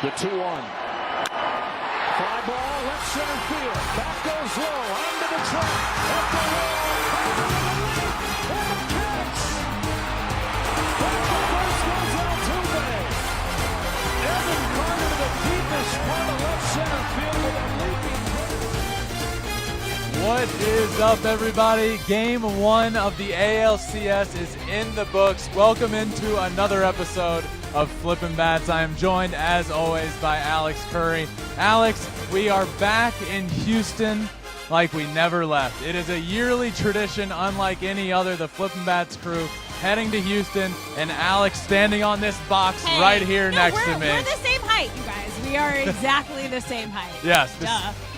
The 2-1. Fly ball, left center field. Back goes low, onto the track. Up the wall, back to the lead. And a catch. Back to first goes Altuve. Evan Carter to the deepest part of left center field with a leaping. What is up, everybody? Game 1 of the ALCS is in the books. Welcome into another episode of Flippin Bats. I am joined, as always, by Alex Curry. Alex, we are back in Houston like we never left. It is a yearly tradition unlike any other. The Flippin Bats crew heading to Houston, and Alex standing on this box right here next to me. We're the same height, you guys. We are exactly the same height. Yes,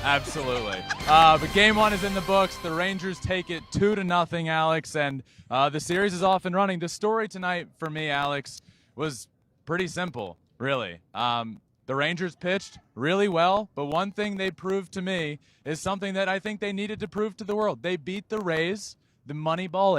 absolutely. But game 1 is in the books. The Rangers take it 2-0, Alex, and the series is off and running. The story tonight for me, Alex, was pretty simple, really. The Rangers pitched really well, but one thing they proved to me is something that I think they needed to prove to the world. They beat the Rays, the Moneyball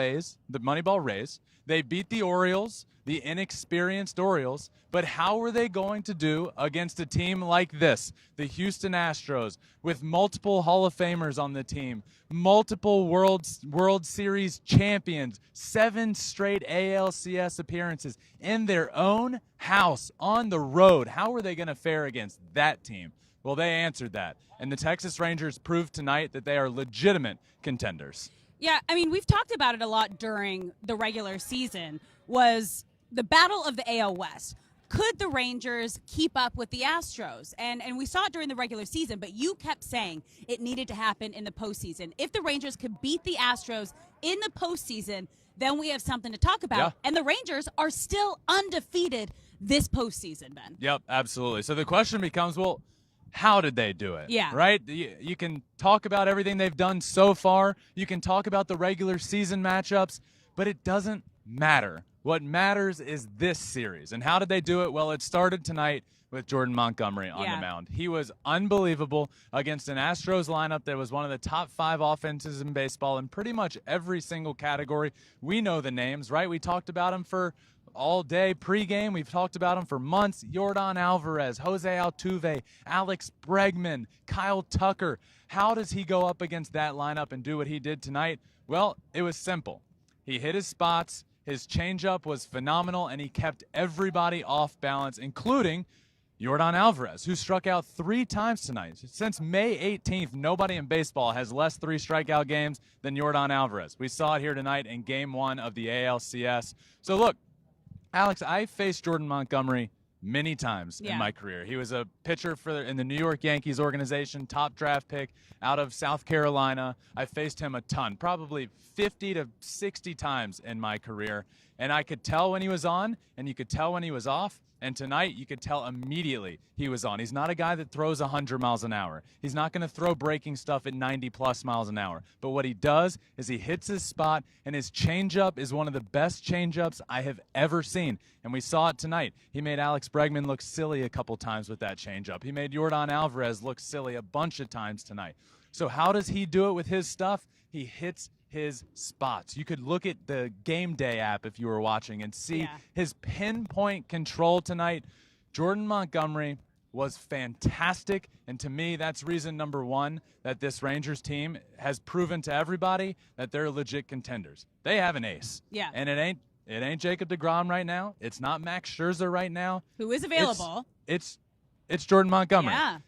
Rays. They beat the Orioles, the inexperienced Orioles. But how were they going to do against a team like this, the Houston Astros, with multiple Hall of Famers on the team, multiple World Series champions, 7 straight ALCS appearances in their own house on the road? How were they going to fare against that team? Well, they answered that. And the Texas Rangers proved tonight that they are legitimate contenders. Yeah, I mean, we've talked about it a lot during the regular season, was the battle of the AL West. Could the Rangers keep up with the Astros? And we saw it during the regular season, but you kept saying it needed to happen in the postseason. If the Rangers could beat the Astros in the postseason, then we have something to talk about. Yeah. And the Rangers are still undefeated this postseason, Ben. Yep, absolutely. So the question becomes, well, how did they do it? Yeah. Right? You can talk about everything they've done so far. You can talk about the regular season matchups, but it doesn't matter. What matters is this series. And how did they do it? Well, it started tonight with Jordan Montgomery on the mound. He was unbelievable against an Astros lineup that was one of the top 5 offenses in baseball in pretty much every single category. We know the names, right? We talked about them for all day pregame. We've talked about them for months. Yordan Alvarez, Jose Altuve, Alex Bregman, Kyle Tucker. How does he go up against that lineup and do what he did tonight? Well, it was simple. He hit his spots. His changeup was phenomenal, and he kept everybody off balance, including Yordan Alvarez, who struck out 3 times tonight. Since May 18th, nobody in baseball has less 3 strikeout games than Yordan Alvarez. We saw it here tonight in Game 1 of the ALCS. So, look, Alex, I faced Jordan Montgomery many times in my career. He was a pitcher in the New York Yankees organization, top draft pick out of South Carolina. I faced him a ton, probably 50 to 60 times in my career. And I could tell when he was on, and you could tell when he was off. And tonight, you could tell immediately he was on. He's not a guy that throws 100 miles an hour. He's not going to throw breaking stuff at 90-plus miles an hour. But what he does is he hits his spot, and his changeup is one of the best changeups I have ever seen. And we saw it tonight. He made Alex Bregman look silly a couple times with that changeup. He made Yordan Alvarez look silly a bunch of times tonight. So how does he do it with his stuff? He hits his spots. You could look at the Game Day app if you were watching and see his pinpoint control tonight. Jordan Montgomery was fantastic, and to me, that's reason number 1 that this Rangers team has proven to everybody that they're legit contenders. They have an ace. Yeah. And it ain't Jacob deGrom right now. It's not Max Scherzer right now. Who is available. It's Jordan Montgomery. Yeah.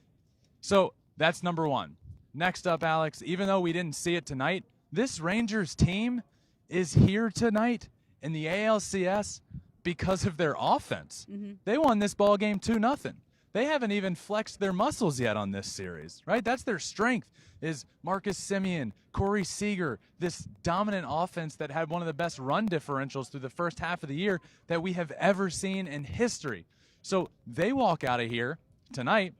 So that's number 1. Next up, Alex, even though we didn't see it tonight, this Rangers team is here tonight in the ALCS because of their offense. Mm-hmm. They won this ball game 2-0. They haven't even flexed their muscles yet on this series, right? That's their strength, is Marcus Semien, Corey Seager, this dominant offense that had one of the best run differentials through the first half of the year that we have ever seen in history. So they walk out of here tonight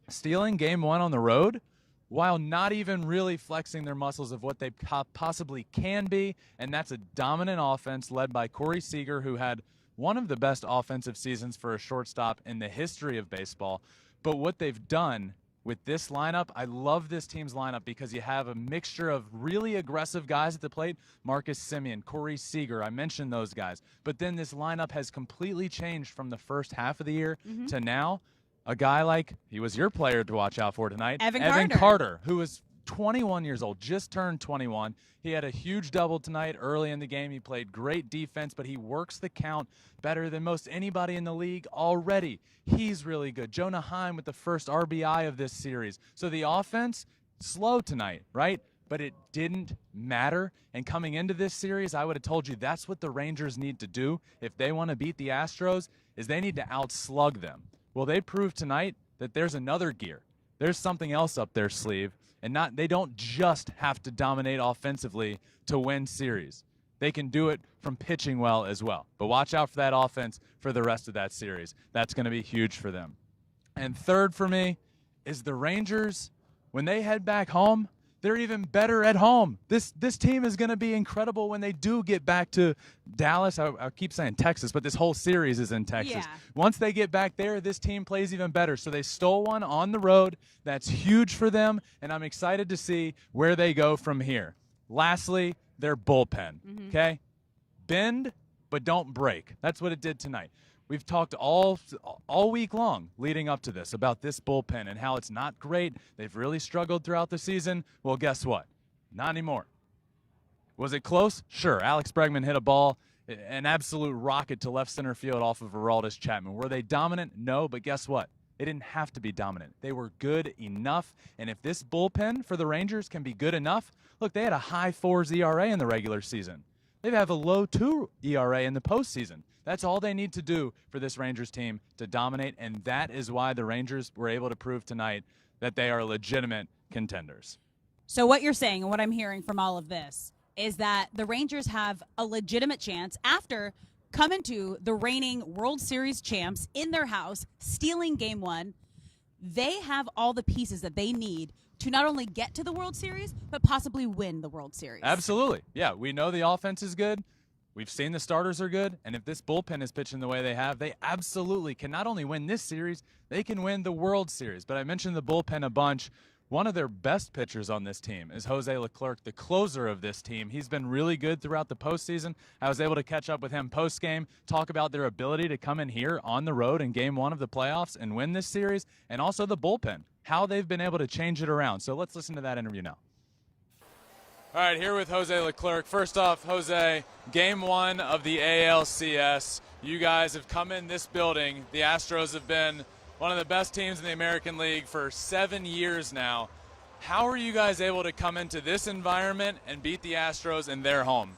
stealing Game 1 on the road, while not even really flexing their muscles of what they possibly can be, and that's a dominant offense led by Corey Seager, who had one of the best offensive seasons for a shortstop in the history of baseball. But what they've done with this lineup, I love this team's lineup because you have a mixture of really aggressive guys at the plate, Marcus Semien, Corey Seager, I mentioned those guys. But then this lineup has completely changed from the first half of the year to now. a guy like, he was your player to watch out for tonight, Evan Carter, who is 21 years old, just turned 21. He had a huge double tonight early in the game. He played great defense, but he works the count better than most anybody in the league already. He's really good. Jonah Heim with the first RBI of this series. So the offense, slow tonight, right? But it didn't matter. And coming into this series, I would have told you that's what the Rangers need to do if they want to beat the Astros, is they need to outslug them. Well, they proved tonight that there's another gear. There's something else up their sleeve. And they don't just have to dominate offensively to win series. They can do it from pitching well as well. But watch out for that offense for the rest of that series. That's going to be huge for them. And third for me is the Rangers, when they head back home, they're even better at home. This team is going to be incredible when they do get back to Dallas. I keep saying Texas, but this whole series is in Texas. Yeah. Once they get back there, this team plays even better. So they stole one on the road. That's huge for them, and I'm excited to see where they go from here. Lastly, their bullpen, okay? Bend, but don't break. That's what it did tonight. We've talked all week long leading up to this about this bullpen and how it's not great. They've really struggled throughout the season. Well, guess what? Not anymore. Was it close? Sure. Alex Bregman hit a ball, an absolute rocket to left center field off of Aroldis Chapman. Were they dominant? No, but guess what? They didn't have to be dominant. They were good enough. And if this bullpen for the Rangers can be good enough, look, they had a high 4s ERA in the regular season. They have a low 2 ERA in the postseason. That's all they need to do for this Rangers team to dominate, and that is why the Rangers were able to prove tonight that they are legitimate contenders. So what you're saying and what I'm hearing from all of this is that the Rangers have a legitimate chance after coming to the reigning World Series champs in their house, stealing Game 1. They have all the pieces that they need to not only get to the World Series, but possibly win the World Series. Absolutely. Yeah, we know the offense is good. We've seen the starters are good, and if this bullpen is pitching the way they have, they absolutely can not only win this series, they can win the World Series. But I mentioned the bullpen a bunch. One of their best pitchers on this team is Jose Leclerc, the closer of this team. He's been really good throughout the postseason. I was able to catch up with him post-game, talk about their ability to come in here on the road in Game 1 of the playoffs and win this series, and also the bullpen, how they've been able to change it around. So let's listen to that interview now. All right, here with Jose Leclerc. First off, Jose, Game 1 of the ALCS. You guys have come in this building. The Astros have been one of the best teams in the American League for 7 years now. How are you guys able to come into this environment and beat the Astros in their home?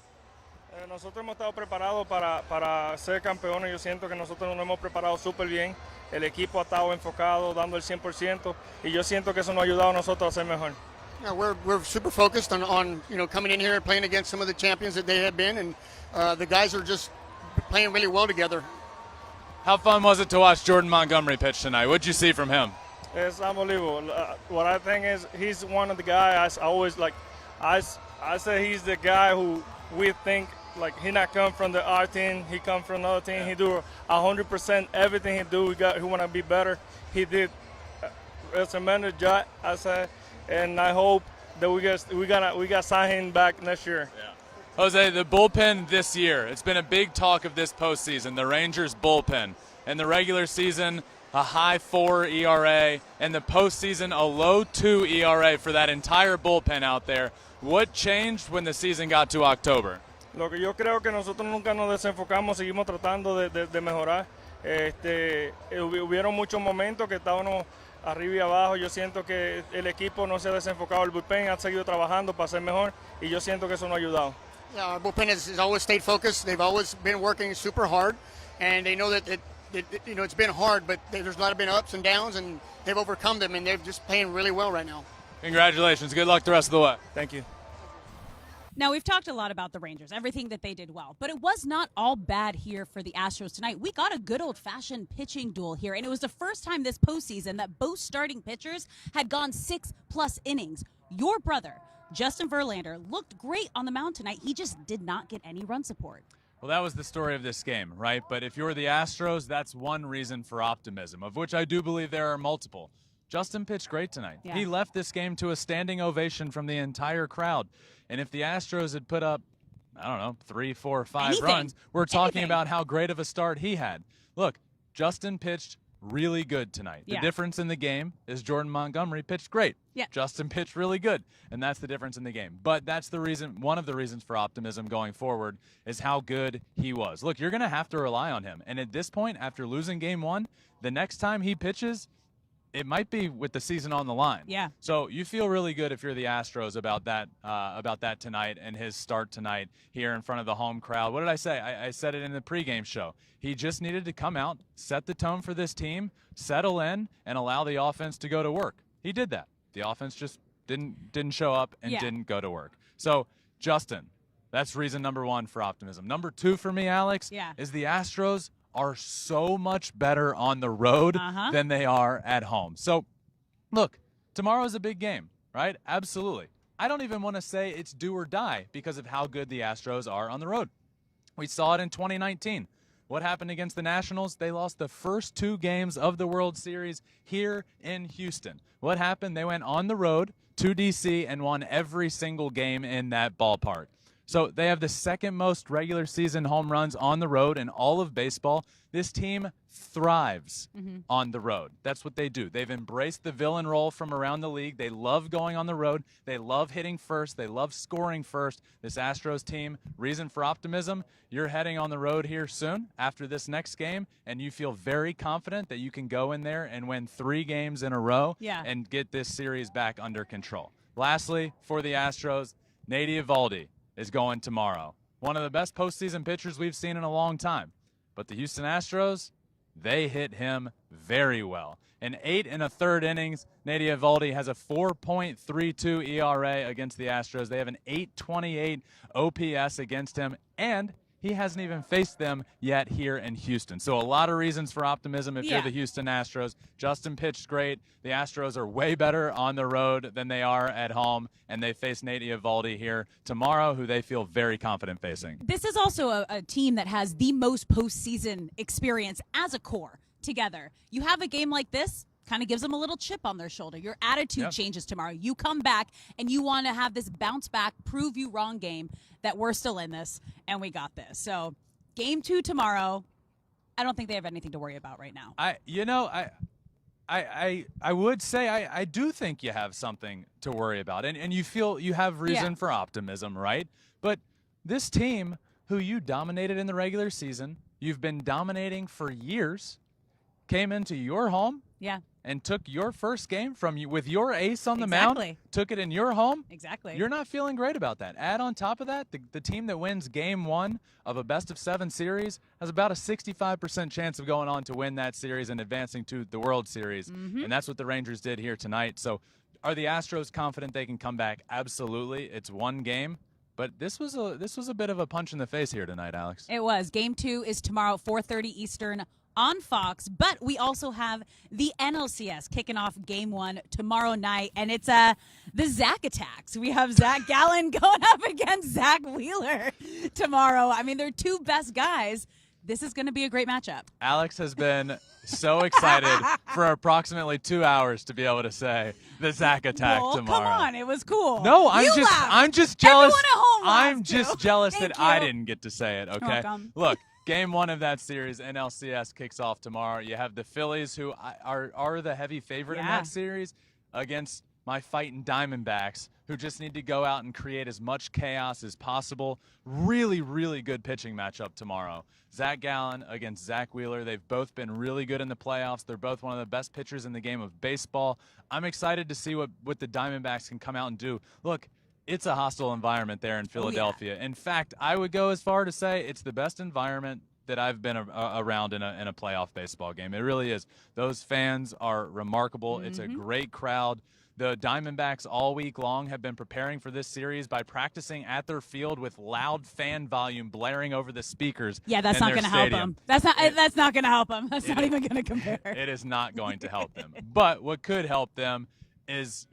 Nosotros hemos estado preparados para ser campeones. Yo siento que nosotros nos hemos preparado súper bien. El equipo ha estado enfocado, dando el 100%, y yo siento que eso nos ha ayudado a nosotros a ser mejor. Yeah, we're super focused on coming in here and playing against some of the champions that they have been, and the guys are just playing really well together. How fun was it to watch Jordan Montgomery pitch tonight? What'd you see from him? It's unbelievable. What I think is he's one of the guys I always like. I say he's the guy who we think like he not come from our team. He come from another team. Yeah. He do 100% everything he do. He want to be better. He did a tremendous job. I say. And I hope that we got sign him back next year. Yeah. Jose, the bullpen this year, it's been a big talk of this postseason, the Rangers bullpen. In the regular season, a high 4 ERA, and the postseason, a low 2 ERA for that entire bullpen out there. What changed when the season got to October? Lo que yo creo que nosotros nunca nos desenfocamos, seguimos tratando de mejorar. Hubieron muchos momentos que estábamos arriba y abajo. Yo siento que el equipo no se ha desenfocado, el bullpen ha seguido trabajando para ser mejor, y yo siento que eso nos ha ayudado. Yeah, our bullpen has always stayed focused. They've always been working super hard, and they know that it's been hard, but there's a lot of been ups and downs, and they've overcome them, and they're just playing really well right now. Congratulations. Good luck the rest of the way. Thank you. Now, we've talked a lot about the Rangers, everything that they did well, but it was not all bad here for the Astros tonight. We got a good old-fashioned pitching duel here, and it was the first time this postseason that both starting pitchers had gone 6+ innings. Your brother, Justin Verlander, looked great on the mound tonight. He just did not get any run support. Well, that was the story of this game, right? But if you're the Astros, that's one reason for optimism, of which I do believe there are multiple. Justin pitched great tonight. Yeah. He left this game to a standing ovation from the entire crowd. And if the Astros had put up, I don't know, 3, 4, 5 runs, we're talking about how great of a start he had. Look, Justin pitched really good tonight. The Yeah. difference in the game is Jordan Montgomery pitched great. Yeah. Justin pitched really good, and that's the difference in the game. But that's the reason, one of the reasons for optimism going forward is how good he was. Look, you're going to have to rely on him. And at this point, after losing game 1, the next time he pitches, it might be with the season on the line. Yeah. So you feel really good if you're the Astros about that tonight and his start tonight here in front of the home crowd. What did I say? I said it in the pregame show. He just needed to come out, set the tone for this team, settle in, and allow the offense to go to work. He did that. The offense just didn't show up and didn't go to work. So, Justin, that's reason number 1 for optimism. Number 2 for me, Alex, is the Astros are so much better on the road than they are at home. So, look, tomorrow's a big game, right? Absolutely. I don't even want to say it's do or die because of how good the Astros are on the road. We saw it in 2019. What happened against the Nationals? They lost the first 2 games of the World Series here in Houston. What happened? They went on the road to D.C. and won every single game in that ballpark. So they have the second most regular season home runs on the road in all of baseball. This team thrives on the road. That's what they do. They've embraced the villain role from around the league. They love going on the road. They love hitting first. They love scoring first. This Astros team, reason for optimism, you're heading on the road here soon after this next game, and you feel very confident that you can go in there and win 3 games in a row and get this series back under control. Lastly, for the Astros, Nate Eovaldi is going tomorrow. One of the best postseason pitchers we've seen in a long time. But the Houston Astros, they hit him very well. In 8 1/3 innings, Nate Eovaldi has a 4.32 ERA against the Astros. They have an 8.28 OPS against him, and he hasn't even faced them yet here in Houston. So a lot of reasons for optimism if you're the Houston Astros. Justin pitched great. The Astros are way better on the road than they are at home, and they face Nate Eovaldi here tomorrow, who they feel very confident facing. This is also a team that has the most postseason experience as a core together. You have a game like this, kind of gives them a little chip on their shoulder. Your attitude changes tomorrow. You come back and you want to have this bounce back, prove you wrong game that we're still in this and we got this. So game 2 tomorrow, I don't think they have anything to worry about right now. I would say I do think you have something to worry about, and you feel you have reason for optimism, right? But this team, who you dominated in the regular season, you've been dominating for years, came into your home and took your first game from you with your ace on the mound, took it in your home. You're not feeling great about that. Add on top of that, the team that wins game 1 of a best-of-7 series has about a 65% chance of going on to win that series and advancing to the World Series, and that's what the Rangers did here tonight. So are the Astros confident they can come back? Absolutely. It's one game. But this was a bit of a punch in the face here tonight, Alex. It was. Game 2 is tomorrow, 4:30 Eastern on Fox, but we also have the NLCS kicking off game 1 tomorrow night, and it's the Zach Attacks. We have Zach Gallen going up against Zach Wheeler tomorrow. I mean, they're 2 best guys. This is going to be a great matchup. Alex has been so excited for approximately 2 hours to be able to say the Zach Attack tomorrow. Come on, it was cool. No, I'm just jealous. Everyone at home I'm laughed, just too. jealous Thank that you. I didn't get to say it, okay? Welcome. Look, game 1 of that series, NLCS, kicks off tomorrow. You have the Phillies, who are the heavy favorite in that series, against my fighting Diamondbacks, who just need to go out and create as much chaos as possible. Really, really good pitching matchup tomorrow. Zach Gallen against Zach Wheeler. They've both been really good in the playoffs. They're both one of the best pitchers in the game of baseball. I'm excited to see what the Diamondbacks can come out and do. Look, it's a hostile environment there in Philadelphia. In fact, I would go as far to say it's the best environment that I've been around in a playoff baseball game. It really is. Those fans are remarkable. It's a great crowd. The Diamondbacks all week long have been preparing for this series by practicing at their field with loud fan volume blaring over the speakers. Yeah, that's not going to help them. That's not going to help them. That's not even going to compare. It is not going to help them. But what could help them is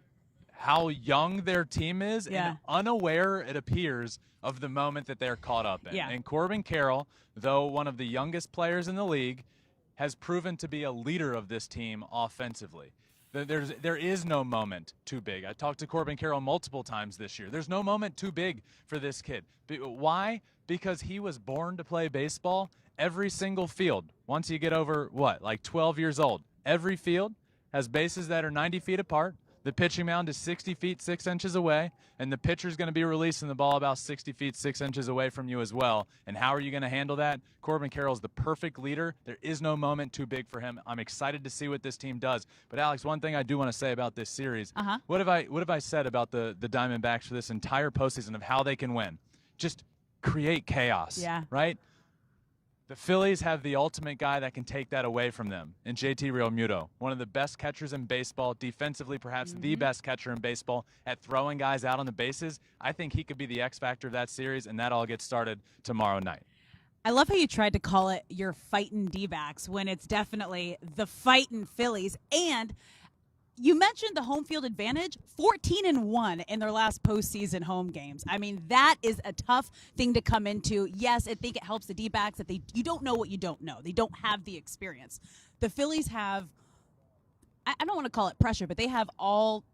how young their team is and unaware, it appears, of the moment that they're caught up in. And Corbin Carroll, though one of the youngest players in the league, has proven to be a leader of this team offensively. There is no moment too big. I talked to Corbin Carroll multiple times this year. There's no moment too big for this kid. Why? Because he was born to play baseball. Every single field, once you get over, like 12 years old, every field has bases that are 90 feet apart. The pitching mound is 60 feet, 6 inches away, and the pitcher's going to be releasing the ball about 60 feet, 6 inches away from you as well. And how are you going to handle that? Corbin Carroll's the perfect leader. There is no moment too big for him. I'm excited to see what this team does. But, Alex, one thing I do want to say about this series, what have I said about the Diamondbacks for this entire postseason of how they can win? Just create chaos, right? The Phillies have the ultimate guy that can take that away from them in JT Realmuto, one of the best catchers in baseball, defensively perhaps the best catcher in baseball at throwing guys out on the bases. I think he could be the X factor of that series, and that all gets started tomorrow night. I love how you tried to call it your fightin' D-backs when it's definitely the fightin' Phillies. And you mentioned the home field advantage, 14-1 in their last postseason home games. I mean, that is a tough thing to come into. Yes, I think it helps the D-backs that you don't know what you don't know. They don't have the experience. The Phillies have, I don't want to call it pressure, but they have all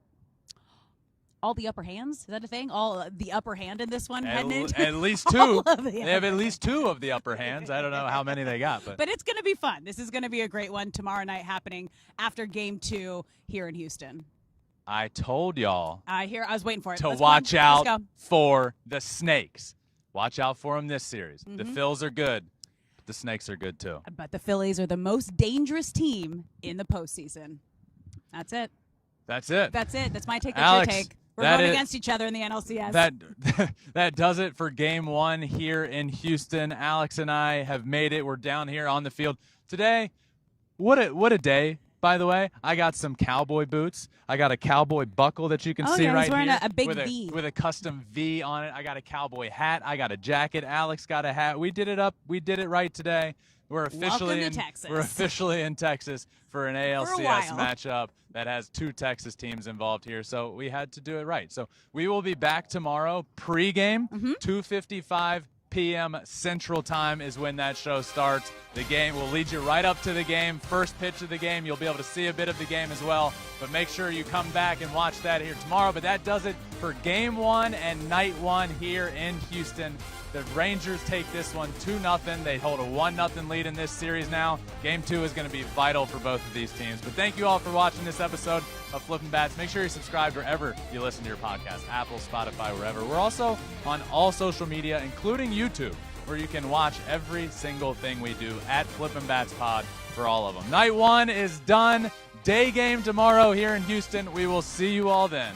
the upper hands. Is that a thing? All the upper hand in this one? At least two. They have at least two of the upper hands. I don't know how many they got. But it's going to be fun. This is going to be a great one tomorrow night happening after Game 2 here in Houston. I told y'all. I was waiting for it. To watch out for the Snakes. Watch out for them this series. The Phils are good, but the Snakes are good too. But the Phillies are the most dangerous team in the postseason. That's it. That's it. That's it. That's my take. That's Alex, your take. We're going against each other in the NLCS. That does it for Game 1 here in Houston. Alex and I have made it. We're down here on the field today. What a day, by the way. I got some cowboy boots. I got a cowboy buckle that you can see right he's wearing here a big V with a custom V on it. I got a cowboy hat. I got a jacket. Alex got a hat. We did it up. We did it right today. We're officially in Texas for an ALCS matchup that has 2 Texas teams involved here, so we had to do it right. So we will be back tomorrow pregame, 2:55 p.m. Central Time is when that show starts. The game will lead you right up to the game. First pitch of the game, you'll be able to see a bit of the game as well. But make sure you come back and watch that here tomorrow. But that does it for Game 1 and Night 1 here in Houston. The Rangers take this one 2-0. They hold a 1-0 lead in this series now. Game 2 is going to be vital for both of these teams. But thank you all for watching this episode of Flippin Bats. Make sure you subscribe wherever you listen to your podcast, Apple, Spotify, wherever. We're also on all social media, including YouTube, where you can watch every single thing we do at Flippin Bats Pod for all of them. Night 1 is done. Day game tomorrow here in Houston. We will see you all then.